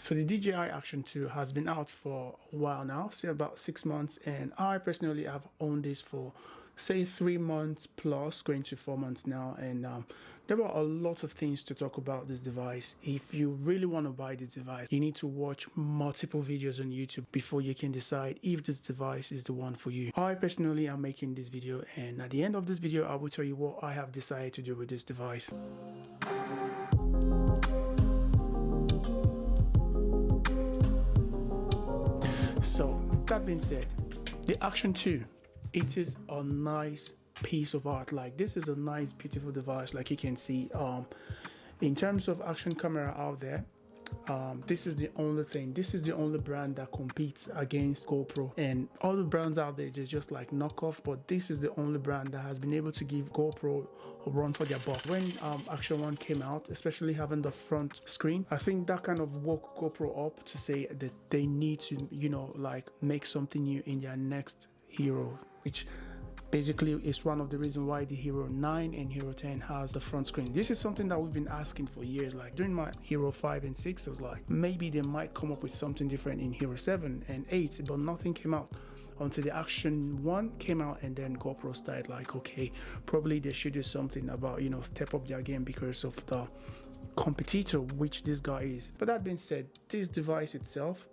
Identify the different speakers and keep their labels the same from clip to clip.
Speaker 1: So the DJI Action 2 has been out for a while now, say about 6 months, and I personally have owned this for say 3 months plus, going to 4 months now, and there are a lot of things to talk about this device. If you really want to buy this device, you need to watch multiple videos on YouTube before you can decide if this device is the one for you. I personally am making this video, and at the end of this video I will tell you what I have decided to do with this device. So that being said, the Action 2, it is a nice piece of art. Like, this is a nice, beautiful device. Like you can see, in terms of action camera out there, this is the only thing. This is the only brand that competes against GoPro, and all the brands out there, they're just like knockoff, but this is the only brand that has been able to give GoPro a run for their buck. When Action 1 came out, especially having the front screen, I think that kind of woke GoPro up to say that they need to, you know, like make something new in their next Hero, which basically is one of the reasons why the Hero 9 and Hero 10 has the front screen. This is something that we've been asking for years. Like during my Hero 5 and 6, I was like, maybe they might come up with something different in Hero 7 and 8, but nothing came out until the Action 1 came out, and then GoPro started like, okay, probably they should do something about, you know, step up their game because of the competitor which this guy is. But that being said, this device itself,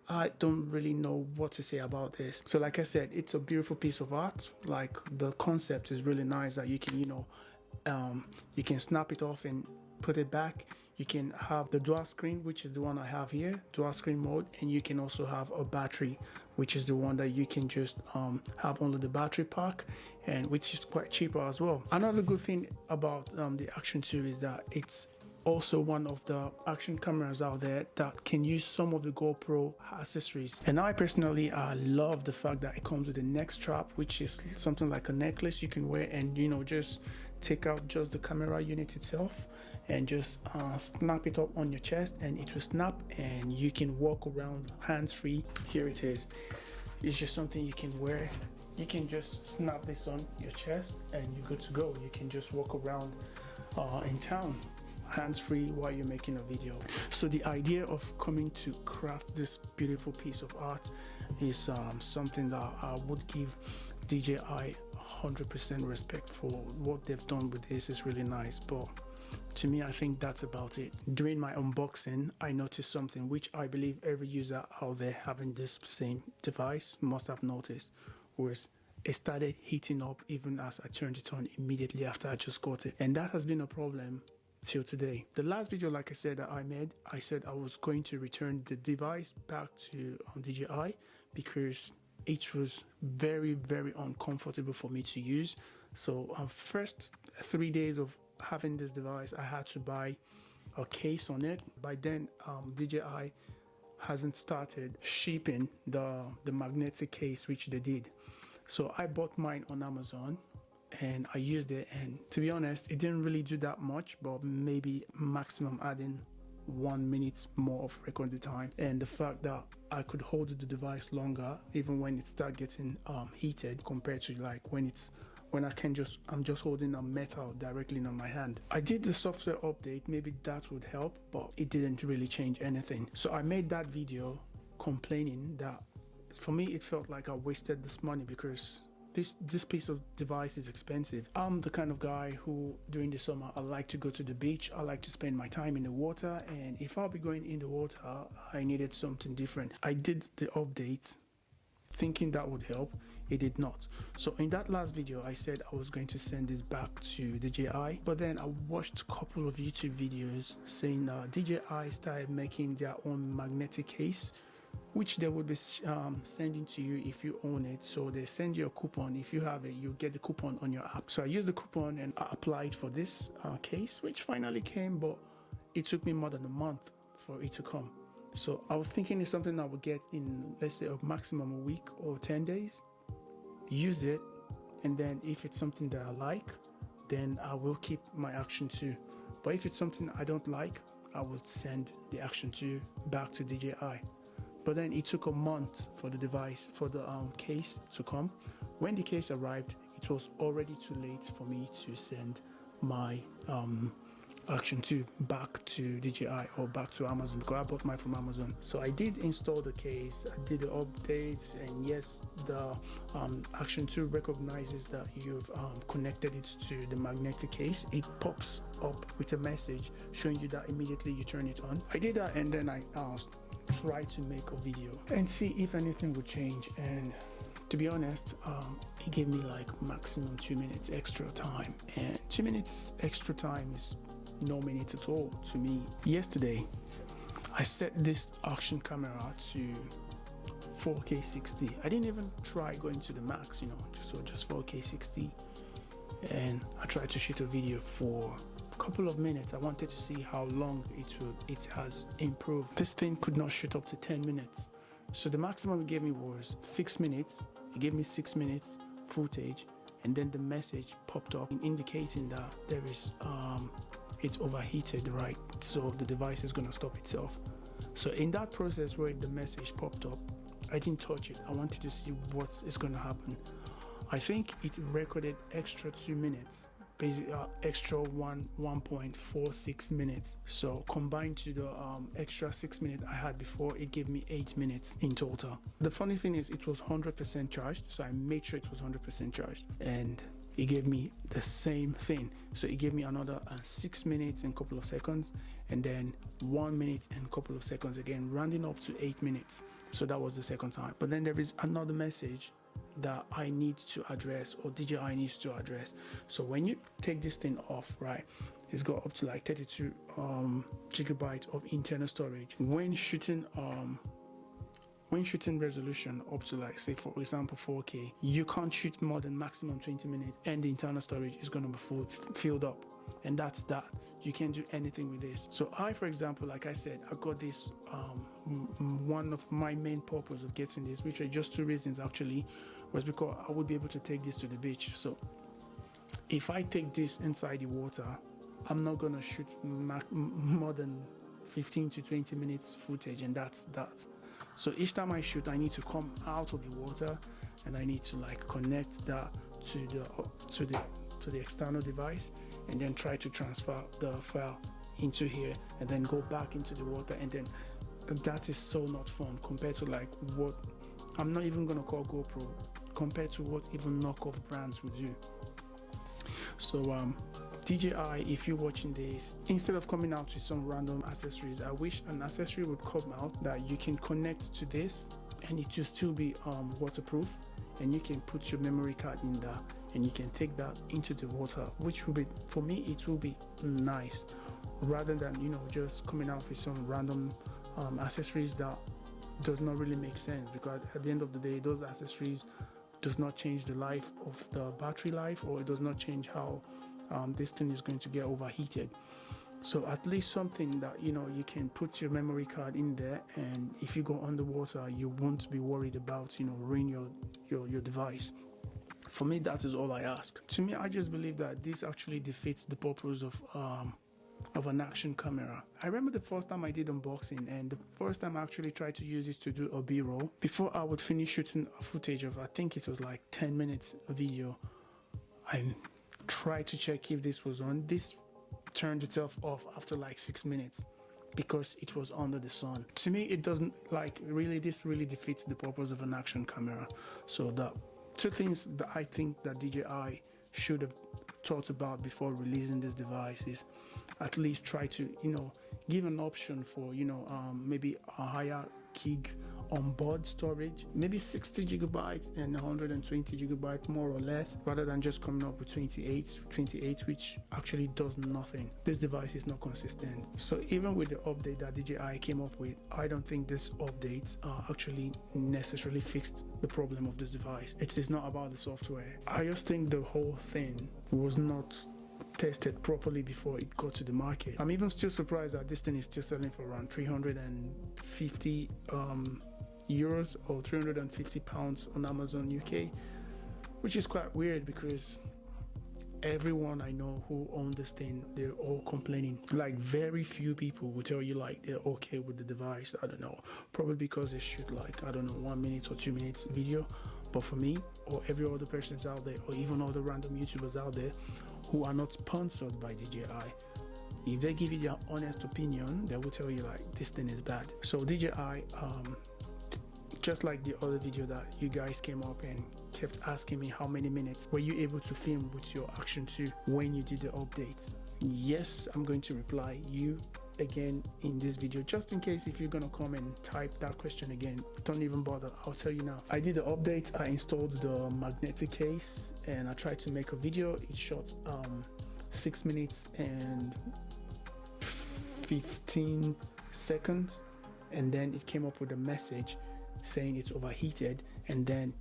Speaker 1: I don't really know what to say about this. So like I said, it's a beautiful piece of art. Like, the concept is really nice that you can, you know, you can snap it off and put it back. You can have the dual screen, which is the one I have here, dual screen mode, and you can also have a battery, which is the one that you can just have only the battery pack, and which is quite cheaper as well. Another good thing about the Action 2 is that it's also one of the action cameras out there that can use some of the GoPro accessories. And I personally love the fact that it comes with a neck strap, which is something like a necklace you can wear, and, you know, just take out just the camera unit itself and just snap it up on your chest, and it will snap and you can walk around hands-free. Here it is. It's just something you can wear. You can just snap this on your chest and you're good to go. You can just walk around in town hands-free while you're making a video. So the idea of coming to craft this beautiful piece of art is something that I would give DJI 100% respect for. What they've done with this is really nice, but to me, I think that's about it. During my unboxing, I noticed something which I believe every user out there having this same device must have noticed, was it started heating up even as I turned it on immediately after I just got it, and that has been a problem till today. The last video, like I said, that I made, I said I was going to return the device back to DJI because it was very, very uncomfortable for me to use. So first 3 days of having this device, I had to buy a case on it. By then, DJI hasn't started shipping the magnetic case, which they did. So I bought mine on Amazon and I used it, and to be honest, it didn't really do that much, but maybe maximum adding 1 minute more of recording time. And the fact that I could hold the device longer even when it started getting heated, compared to like when I'm just holding a metal directly on my hand. I did the software update, maybe that would help, but it didn't really change anything. So I made that video complaining that for me it felt like I wasted this money because this piece of device is expensive. I'm the kind of guy who during the summer I like to go to the beach. I like to spend my time in the water, and if I'll be going in the water, I needed something different. I did the update thinking that would help. It did not. So in that last video I said I was going to send this back to DJI, but then I watched a couple of YouTube videos saying DJI started making their own magnetic case, which they would be sending to you if you own it. So they send you a coupon. If you have it, you get the coupon on your app. So I used the coupon and I applied for this case, which finally came, but it took me more than a month for it to come. So I was thinking it's something I would get in, let's say, a maximum a week or 10 days. Use it, and then if it's something that I like, then I will keep my Action 2. But if it's something I don't like, I will send the Action 2 back to DJI. But then it took a month for the device, for the case to come. When the case arrived, it was already too late for me to send my Action 2 back to DJI or back to Amazon, because I bought mine from Amazon. So I did install the case, I did the updates, and yes, the Action 2 recognizes that you've connected it to the magnetic case. It pops up with a message showing you that immediately you turn it on. I did that, and then I tried to make a video and see if anything would change, and to be honest, it gave me like maximum 2 minutes extra time, and 2 minutes extra time is no minutes at all to me. Yesterday I set this action camera to 4K 60. I didn't even try going to the max, just 4K 60, and I tried to shoot a video for a couple of minutes. I wanted to see how long it has improved. This thing could not shoot up to 10 minutes, so the maximum it gave me was 6 minutes. It gave me 6 minutes footage, and then the message popped up indicating that there is it's overheated, right? So the device is going to stop itself. So in that process where the message popped up, I didn't touch it. I wanted to see what is going to happen. I think it recorded extra 2 minutes, basically extra 1.46 minutes. So combined to the extra 6 minutes I had before, it gave me 8 minutes in total. The funny thing is it was 100% charged, so I made sure it was 100% charged, and it gave me the same thing. So it gave me another 6 minutes and a couple of seconds, and then 1 minute and a couple of seconds again, rounding up to 8 minutes. So that was the second time. But then there is another message that I need to address, or DJI needs to address. So when you take this thing off, right, it's got up to like 32 gigabytes of internal storage. When shooting resolution up to, like, say for example 4K, you can't shoot more than maximum 20 minutes, and the internal storage is going to be filled up, and that's that. You can't do anything with this. So I, for example, like I said, I got this one of my main purpose of getting this, which are just two reasons actually, was because I would be able to take this to the beach. So if I take this inside the water, I'm not going to shoot more than 15 to 20 minutes footage, and that's that. So each time I shoot, I need to come out of the water, and I need to like connect that to the external device, and then try to transfer the file into here, and then go back into the water, and then that is so not fun compared to like what I'm not even gonna call GoPro, compared to what even knockoff brands would do. So DJI, if you're watching this, instead of coming out with some random accessories, I wish an accessory would come out that you can connect to this, and it will still be waterproof, and you can put your memory card in there, and you can take that into the water, which will be, for me, it will be nice, rather than just coming out with some random accessories that does not really make sense, because at the end of the day, those accessories does not change the life of the battery life, or it does not change how this thing is going to get overheated. So at least something that you can put your memory card in there, and if you go underwater, you won't be worried about ruin your device. For me, that is all I ask. To me, I just believe that this actually defeats the purpose of an action camera. I remember the first time I did unboxing, and the first time I actually tried to use this to do a B-roll. Before I would finish shooting a footage of, I think it was like 10 minutes video, I tried to check if this was on. This turned itself off after like 6 minutes because it was under the sun. To me, it doesn't this really defeats the purpose of an action camera. So the two things that I think that DJI should have thought about before releasing this device is at least try to give an option for maybe a higher gig onboard storage, maybe 60 gigabytes and 120 gigabytes more or less, rather than just coming up with 28, which actually does nothing. This device is not consistent. So even with the update that DJI came up with, I don't think this update actually necessarily fixed the problem of this device. It is not about the software. I just think the whole thing was not tested properly before it got to the market. I'm even still surprised that this thing is still selling for around 350 euros or 350 pounds on Amazon UK, which is quite weird because everyone I know who own this thing, they're all complaining. Like very few people will tell you like they're okay with the device. I don't know, probably because they shoot like 1 minute or 2 minutes video. But for me or every other person's out there, or even other random YouTubers out there who are not sponsored by DJI, If they give you their honest opinion, they will tell you like this thing is bad. So DJI, just like the other video that you guys came up and kept asking me how many minutes were you able to film with your Action 2 when you did the updates. Yes, I'm going to reply you again in this video, just in case if you're gonna come and type that question again, don't even bother, I'll tell you now. I did the update, I installed the magnetic case, and I tried to make a video. It shot 6 minutes and 15 seconds, and then it came up with a message saying it's overheated, and then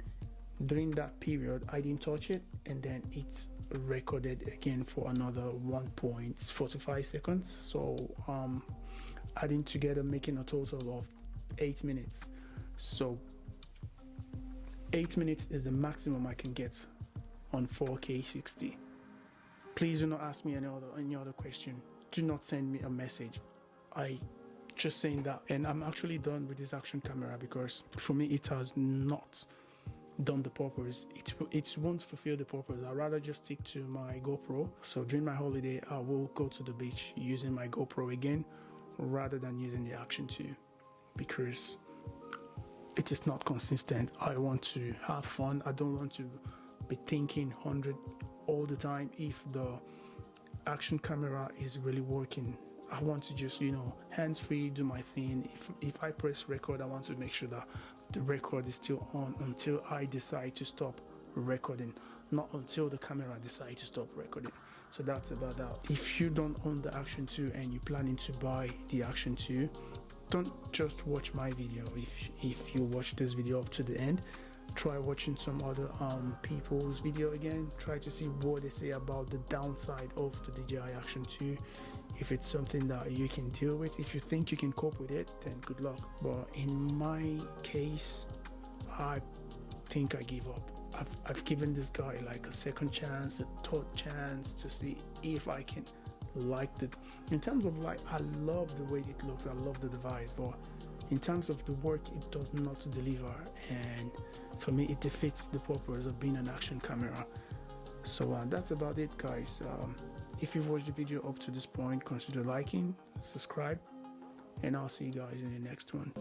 Speaker 1: during that period I didn't touch it, and then it's recorded again for another 1.45 seconds. So adding together, making a total of 8 minutes. So 8 minutes is the maximum I can get on 4K 60. Please do not ask me any other question. Do not send me a message. I just saying that, and I'm actually done with this action camera because for me it has not done the purpose. It won't fulfill the purpose. I'd rather just stick to my GoPro. So during my holiday I will go to the beach using my GoPro again rather than using the Action 2 because it is not consistent. I want to have fun. I don't want to be thinking 100 all the time if the action camera is really working. I want to just, you know, hands-free, do my thing. If I press record, I want to make sure that the record is still on until I decide to stop recording, not until the camera decides to stop recording. So that's about that. If you don't own the Action 2 and you're planning to buy the Action 2, don't just watch my video. If you watch this video up to the end, try watching some other people's video again. Try to see what they say about the downside of the DJI Action 2. If it's something that you can deal with, if you think you can cope with it, then good luck. But in my case, I think I give up. I've given this guy like a second chance, a third chance to see if I can like it. In terms of like, I love the way it looks, I love the device, but in terms of the work it does not deliver, and for me it defeats the purpose of being an action camera. So that's about it, guys. If you've watched the video up to this point, consider liking, subscribe, and I'll see you guys in the next one.